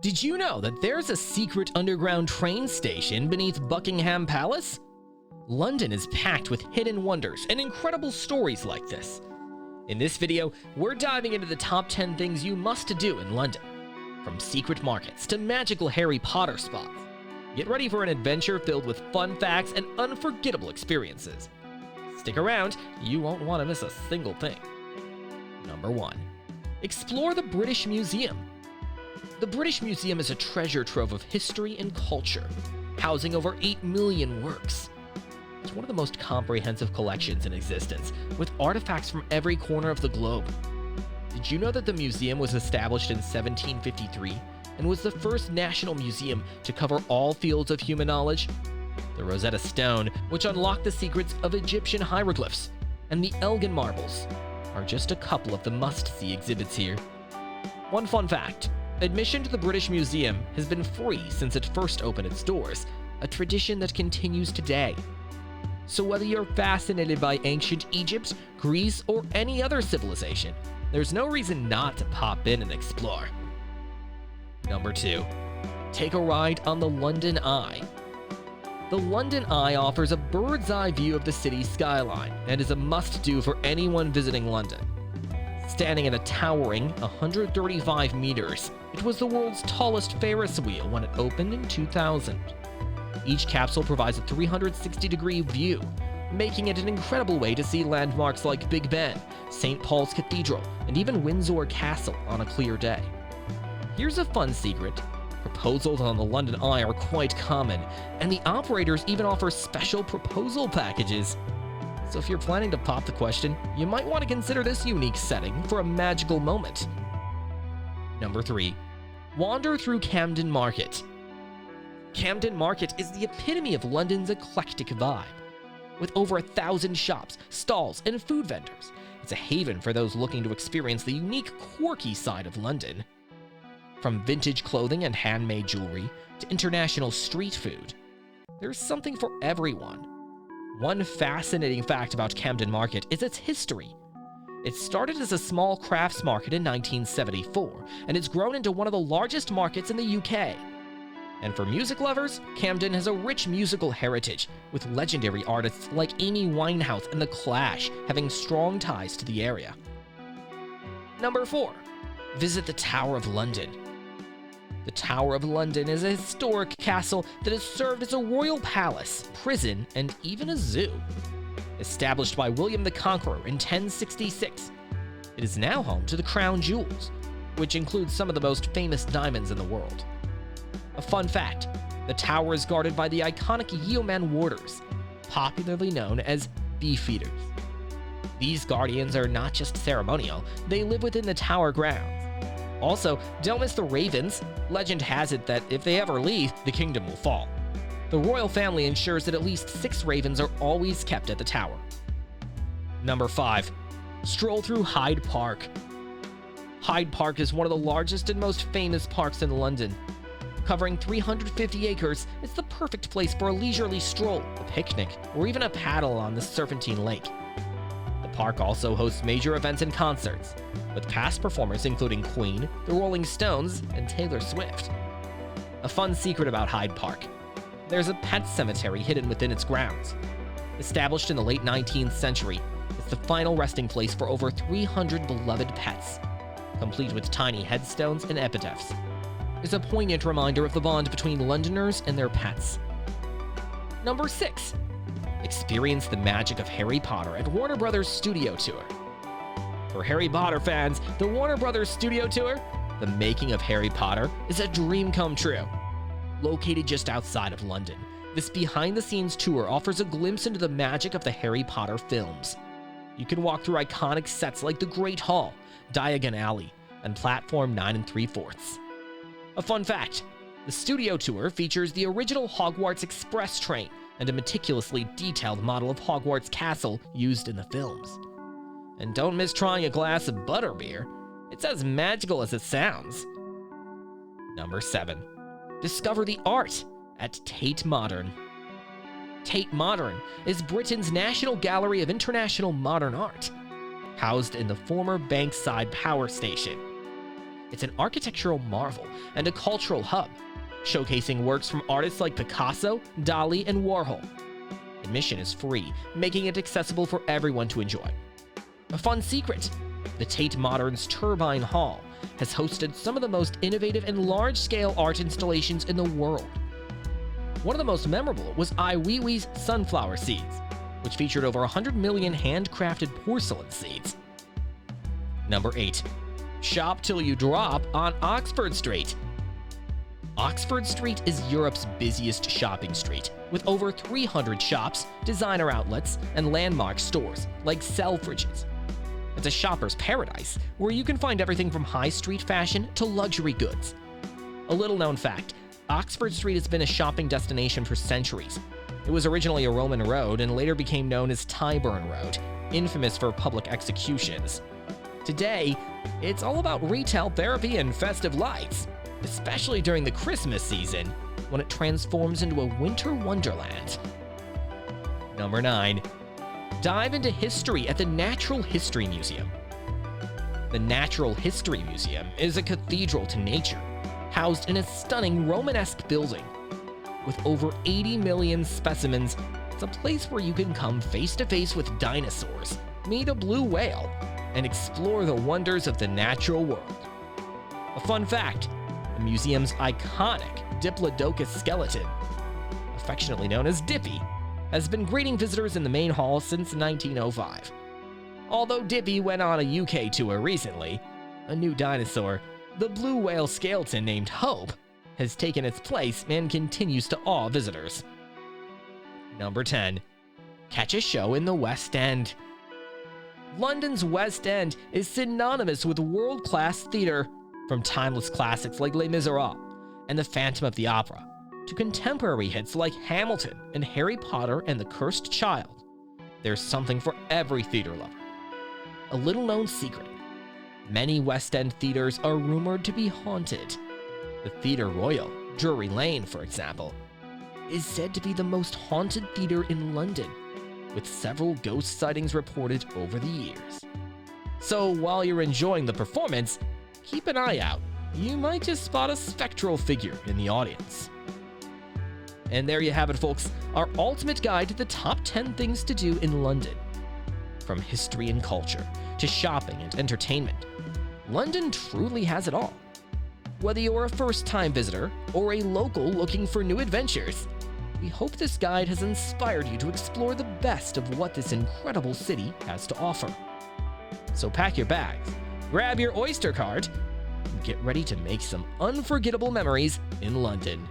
Did you know that there's a secret underground train station beneath Buckingham Palace? London is packed with hidden wonders and incredible stories like this. In this video, we're diving into the top 10 things you must do in London. From secret markets to magical Harry Potter spots. Get ready for an adventure filled with fun facts and unforgettable experiences. Stick around, you won't want to miss a single thing. Number 1. Explore the British Museum. The British Museum is a treasure trove of history and culture, housing over 8 million works. It's one of the most comprehensive collections in existence, with artifacts from every corner of the globe. Did you know that the museum was established in 1753 and was the first national museum to cover all fields of human knowledge? The Rosetta Stone, which unlocked the secrets of Egyptian hieroglyphs, and the Elgin marbles are just a couple of the must-see exhibits here. One fun fact: admission to the British Museum has been free since it first opened its doors, a tradition that continues today. So whether you're fascinated by ancient Egypt, Greece, or any other civilization, there's no reason not to pop in and explore. Number 2. Take a ride on the London Eye. The London Eye offers a bird's eye view of the city's skyline and is a must-do for anyone visiting London. Standing at a towering 135 meters, it was the world's tallest Ferris wheel when it opened in 2000. Each capsule provides a 360-degree view, making it an incredible way to see landmarks like Big Ben, St. Paul's Cathedral, and even Windsor Castle on a clear day. Here's a fun secret: proposals on the London Eye are quite common, and the operators even offer special proposal packages. So if you're planning to pop the question, you might want to consider this unique setting for a magical moment. Number 3. Wander through Camden Market. Camden Market is the epitome of London's eclectic vibe. With over 1,000 shops, stalls, and food vendors, it's a haven for those looking to experience the unique, quirky side of London. From vintage clothing and handmade jewelry to international street food, there's something for everyone. One fascinating fact about Camden Market is its history. It started as a small crafts market in 1974, and it's grown into one of the largest markets in the UK. And for music lovers, Camden has a rich musical heritage, with legendary artists like Amy Winehouse and The Clash having strong ties to the area. Number 4. Visit the Tower of London. The Tower of London is a historic castle that has served as a royal palace, prison, and even a zoo. Established by William the Conqueror in 1066, it is now home to the Crown Jewels, which includes some of the most famous diamonds in the world. A fun fact: the tower is guarded by the iconic yeoman warders, popularly known as beefeaters. These guardians are not just ceremonial, they live within the tower grounds. Also, don't miss the ravens. Legend has it that if they ever leave, the kingdom will fall. The royal family ensures that at least 6 ravens are always kept at the tower. Number 5. Stroll through Hyde Park. Hyde Park is one of the largest and most famous parks in London. Covering 350 acres, it's the perfect place for a leisurely stroll, a picnic, or even a paddle on the Serpentine Lake. The park also hosts major events and concerts, with past performers including Queen, the Rolling Stones, and Taylor Swift. A fun secret about Hyde Park: there's a pet cemetery hidden within its grounds. Established in the late 19th century, it's the final resting place for over 300 beloved pets, complete with tiny headstones and epitaphs. It's a poignant reminder of the bond between Londoners and their pets. Number 6. Experience the magic of Harry Potter at Warner Brothers Studio Tour. For Harry Potter fans, the Warner Brothers Studio Tour, the making of Harry Potter, is a dream come true. Located just outside of London, this behind-the-scenes tour offers a glimpse into the magic of the Harry Potter films. You can walk through iconic sets like the Great Hall, Diagon Alley, and Platform 9 3/4. A fun fact: the studio tour features the original Hogwarts Express train and a meticulously detailed model of Hogwarts Castle used in the films. And don't miss trying a glass of butterbeer. It's as magical as it sounds. Number 7. Discover the art at Tate Modern. Tate Modern is Britain's National Gallery of International Modern Art, housed in the former Bankside Power Station. It's an architectural marvel and a cultural hub, showcasing works from artists like Picasso, Dali, and Warhol. Admission is free, making it accessible for everyone to enjoy. A fun secret: the Tate Modern's Turbine Hall has hosted some of the most innovative and large-scale art installations in the world. One of the most memorable was Ai Weiwei's Sunflower Seeds, which featured over 100 million handcrafted porcelain seeds. Number 8. Shop till you drop on Oxford Street. Oxford Street is Europe's busiest shopping street, with over 300 shops, designer outlets, and landmark stores like Selfridges. It's a shopper's paradise where you can find everything from high street fashion to luxury goods. A little-known fact: Oxford Street has been a shopping destination for centuries. It was originally a Roman road and later became known as Tyburn Road, infamous for public executions. Today, it's all about retail therapy and festive lights, especially during the Christmas season, when it transforms into a winter wonderland. Number 9. Dive into history at the Natural History Museum. The Natural History Museum is a cathedral to nature, housed in a stunning Romanesque building. With over 80 million specimens, it's a place where you can come face to face with dinosaurs, meet a blue whale, and explore the wonders of the natural world. A fun fact: the museum's iconic Diplodocus skeleton, affectionately known as Dippy, has been greeting visitors in the main hall since 1905. Although Dippy went on a UK tour recently, a new dinosaur, the blue whale skeleton named Hope, has taken its place and continues to awe visitors. Number 10. Catch a show in the West End. London's West End is synonymous with world-class theater, from timeless classics like Les Miserables and The Phantom of the Opera, to contemporary hits like Hamilton and Harry Potter and the Cursed Child. There's something for every theater lover. A little-known secret: many West End theaters are rumored to be haunted. The Theatre Royal, Drury Lane, for example, is said to be the most haunted theater in London, with several ghost sightings reported over the years. So while you're enjoying the performance, keep an eye out. You might just spot a spectral figure in the audience. And there you have it, folks, our ultimate guide to the top 10 things to do in London. From history and culture to shopping and entertainment, London truly has it all. Whether you're a first-time visitor or a local looking for new adventures, we hope this guide has inspired you to explore the best of what this incredible city has to offer. So pack your bags, grab your Oyster card, and get ready to make some unforgettable memories in London.